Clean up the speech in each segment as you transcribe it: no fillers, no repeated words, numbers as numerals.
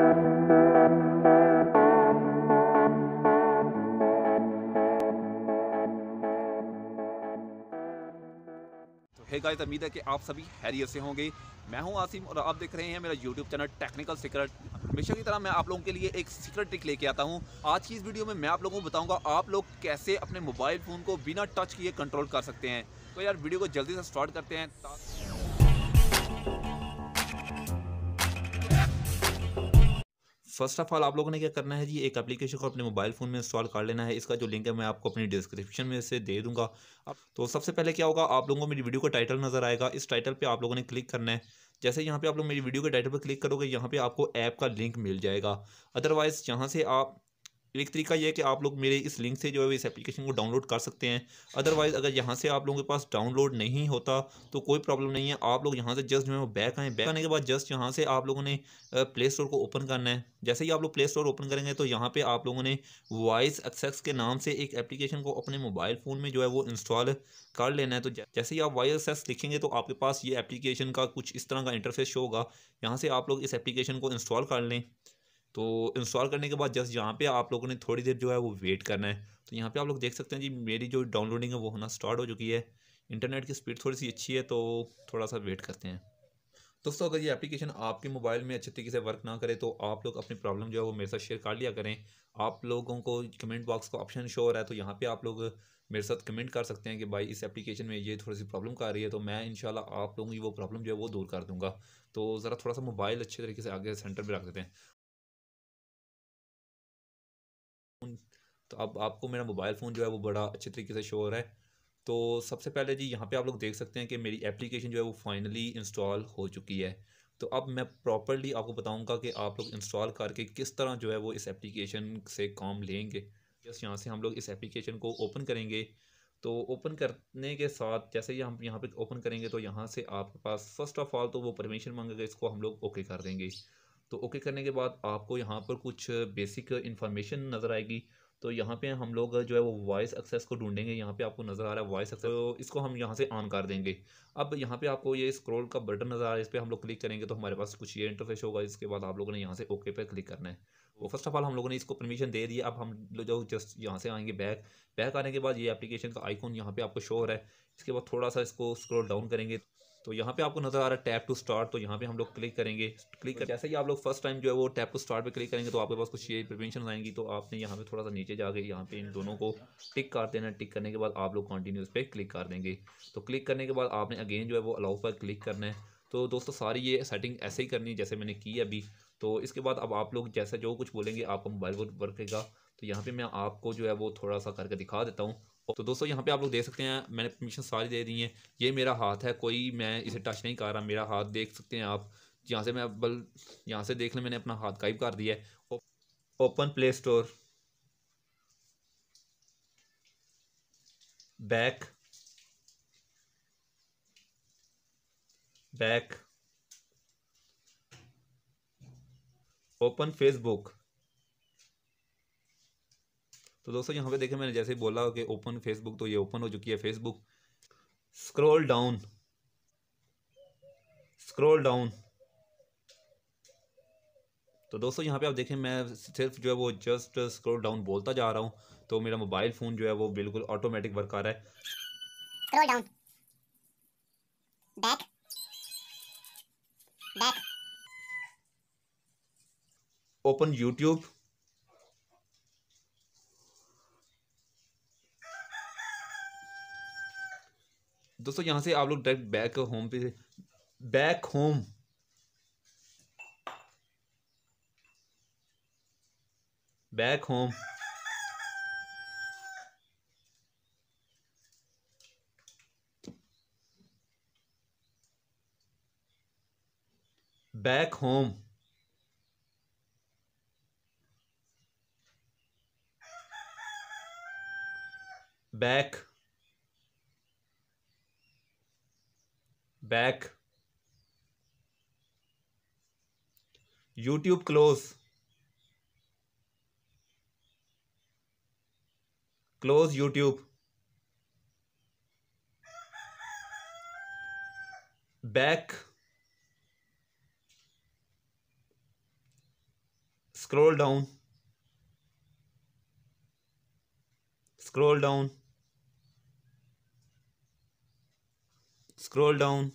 Hey guys, उम्मीद है कि आप सभी हैरियत से होंगे। मैं हूं आसिम और आप देख रहे हैं मेरा यूट्यूब चैनल टेक्निकल सीक्रेट। हमेशा की तरह मैं आप लोगों के लिए एक सीक्रेट ट्रिक लेके आता हूं। आज की इस वीडियो में मैं आप लोगों को बताऊंगा आप लोग कैसे अपने मोबाइल फ़ोन को बिना टच किए कंट्रोल कर सकते हैं। तो यार वीडियो को जल्दी से स्टार्ट करते हैं। फर्स्ट ऑफ ऑल आप लोगों ने क्या करना है जी, एक एप्लीकेशन को अपने मोबाइल फ़ोन में इंस्टॉल कर लेना है। इसका जो लिंक है मैं आपको अपनी डिस्क्रिप्शन में से दे दूंगा। अब तो सबसे पहले क्या होगा, आप लोगों को मेरी वीडियो का टाइटल नज़र आएगा। इस टाइटल पे आप लोगों ने क्लिक करना है। जैसे यहाँ पे आप लोग मेरी वीडियो के टाइटल पर क्लिक करोगे, यहाँ पे आपको ऐप का लिंक मिल जाएगा। अदरवाइज़ यहाँ से आप एक तरीका ये है कि आप लोग मेरे इस लिंक से जो है इस एप्लीकेशन को डाउनलोड कर सकते हैं। अदरवाइज़ अगर यहाँ से आप लोगों के पास डाउनलोड नहीं होता तो कोई प्रॉब्लम नहीं है। आप लोग यहाँ से जस्ट जो है वो बैक आएँ। बैक आने के बाद जस्ट यहाँ से आप लोगों ने प्ले स्टोर को ओपन करना है। जैसे ही आप लोग प्ले स्टोर ओपन करेंगे तो यहाँ पे आप लोगों ने वॉइस एक्सेस के नाम से एक एप्लीकेशन को अपने मोबाइल फ़ोन में जो है वो इंस्टॉल कर लेना है। तो जैसे ही आप वॉइस एक्सेस लिखेंगे तो आपके पास ये एप्लीकेशन का कुछ इस तरह का इंटरफेस शो होगा। यहाँ से आप लोग इस एप्लीकेशन को इंस्टॉल कर लें। तो इंस्टॉल करने के बाद जस्ट यहाँ पे आप लोगों ने थोड़ी देर जो है वो वेट करना है। तो यहाँ पे आप लोग देख सकते हैं जी, मेरी जो डाउनलोडिंग है वो होना स्टार्ट हो चुकी है। इंटरनेट की स्पीड थोड़ी सी अच्छी है तो थोड़ा सा वेट करते हैं। दोस्तों अगर ये एप्लीकेशन आपके मोबाइल में अच्छे तरीके से वर्क ना करे तो आप लोग अपनी प्रॉब्लम जो है वो मेरे साथ शेयर कर लिया करें। आप लोगों को कमेंट बॉक्स का ऑप्शन शो हो रहा है तो यहाँ पे आप लोग मेरे साथ कमेंट कर सकते हैं कि भाई इस एप्लीकेशन में ये थोड़ी सी प्रॉब्लम कर रही है, तो मैं इंशाल्लाह आप लोगों की वो प्रॉब्लम जो है वो दूर कर दूंगा। तो ज़रा थोड़ा सा मोबाइल अच्छे तरीके से आगे सेंटर में रख देते हैं। तो अब आपको मेरा मोबाइल फ़ोन जो है वो बड़ा अच्छे तरीके से शो हो रहा है। तो सबसे पहले जी यहाँ पे आप लोग देख सकते हैं कि मेरी एप्लीकेशन जो है वो फाइनली इंस्टॉल हो चुकी है। तो अब मैं प्रॉपर्ली आपको बताऊंगा कि आप लोग इंस्टॉल करके किस तरह जो है वो इस एप्लीकेशन से काम लेंगे। जस्ट यहाँ से हम लोग इस एप्लीकेशन को ओपन करेंगे। तो ओपन करने के साथ जैसे ही हम यहाँ पे ओपन करेंगे तो यहाँ से आपके पास फर्स्ट ऑफ ऑल तो वो परमिशन मांगेगा, इसको हम लोग ओके कर देंगे। तो ओके करने के बाद आपको यहाँ पर कुछ बेसिक इंफॉर्मेशन नज़र आएगी। तो यहाँ पे हम लोग जो है वो वॉइस एक्सेस को ढूंढेंगे। यहाँ पे आपको नज़र आ रहा है वॉइस एक्सेस, तो इसको हम यहाँ से ऑन कर देंगे। अब यहाँ पे आपको ये स्क्रॉल का बटन नज़र आ रहा है, इस पर हम लोग क्लिक करेंगे तो हमारे पास कुछ ये इंटरफेस होगा। इसके बाद आप लोगों ने यहाँ से ओके पे क्लिक करना है। वो फर्स्ट ऑफ ऑल हम लोगों ने इसको परमिशन दे दी। अब हम जो जस्ट यहाँ से आएंगे बैक। बैक आने के बाद ये एप्लीकेशन का आइकॉन यहाँ पे आपको शो हो रहा है। इसके बाद थोड़ा सा इसको स्क्रॉल डाउन करेंगे तो यहाँ पे आपको नज़र आ रहा है टैप टू स्टार्ट। तो यहाँ पे हम लोग क्लिक करेंगे। क्लिक कर जैसे ही आप लोग फर्स्ट टाइम जो है वो टैप टू स्टार्ट पे क्लिक करेंगे तो आपके पास कुछ ये परमिशन आएंगी। तो आपने यहाँ पे थोड़ा सा नीचे जाके यहाँ पे इन दोनों को टिक कर देना। टिक करने के बाद आप लोग कंटिन्यूस पे क्लिक कर देंगे। तो क्लिक करने के बाद आपने अगेन जो है वो अलाउ पर क्लिक करना है। तो दोस्तों सारी ये सेटिंग ऐसे ही करनी है जैसे मैंने की अभी। तो इसके बाद अब आप लोग जैसा जो कुछ बोलेंगे आपका मोबाइल वर्क करेगा। तो यहाँ पे मैं आपको जो है वो थोड़ा सा करके दिखा देता हूँ। तो दोस्तों यहाँ पे आप लोग देख सकते हैं मैंने परमिशन सारी दे दी हैं। ये मेरा हाथ है, कोई मैं इसे टच नहीं कर रहा। मेरा हाथ देख सकते हैं आप। यहाँ से मैं बल यहाँ से देख लें, मैंने अपना हाथ गायब कर दिया है। Open play store, back, back, open Facebook. तो दोस्तों यहाँ पे देखें मैंने जैसे ही बोला कि ओपन फेसबुक तो ये ओपन हो चुकी है Facebook. Scroll down, scroll down. तो दोस्तों यहाँ पे आप देखें मैं सिर्फ जो है वो जस्ट स्क्रॉल डाउन बोलता जा रहा हूँ तो मेरा मोबाइल फ़ोन जो है वो बिल्कुल ऑटोमेटिक वर्क कर रहा है। Scroll down, back, back, open YouTube, दोस्तों यहाँ से आप लोग डायरेक्ट बैक होम पे, back home, back home, back home, back, back, YouTube close, close YouTube, back, scroll down, scroll down, scroll down,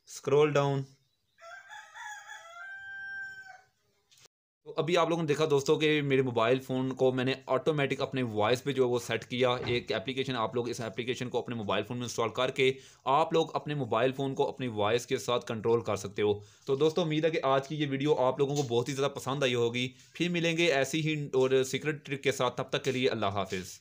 scroll down. तो अभी आप लोगों ने देखा दोस्तों कि मेरे मोबाइल फ़ोन को मैंने ऑटोमेटिक अपने वॉइस पे जो है वो सेट किया। एक एप्लीकेशन, आप लोग इस एप्लीकेशन को अपने मोबाइल फ़ोन में इंस्टॉल करके आप लोग अपने मोबाइल फ़ोन को अपनी वॉइस के साथ कंट्रोल कर सकते हो। तो दोस्तों उम्मीद है कि आज की ये वीडियो आप लोगों को बहुत ही ज़्यादा पसंद आई होगी। फिर मिलेंगे ऐसी ही और सीक्रेट ट्रिक के साथ, तब तक के लिए अल्लाह हाफ़िज़।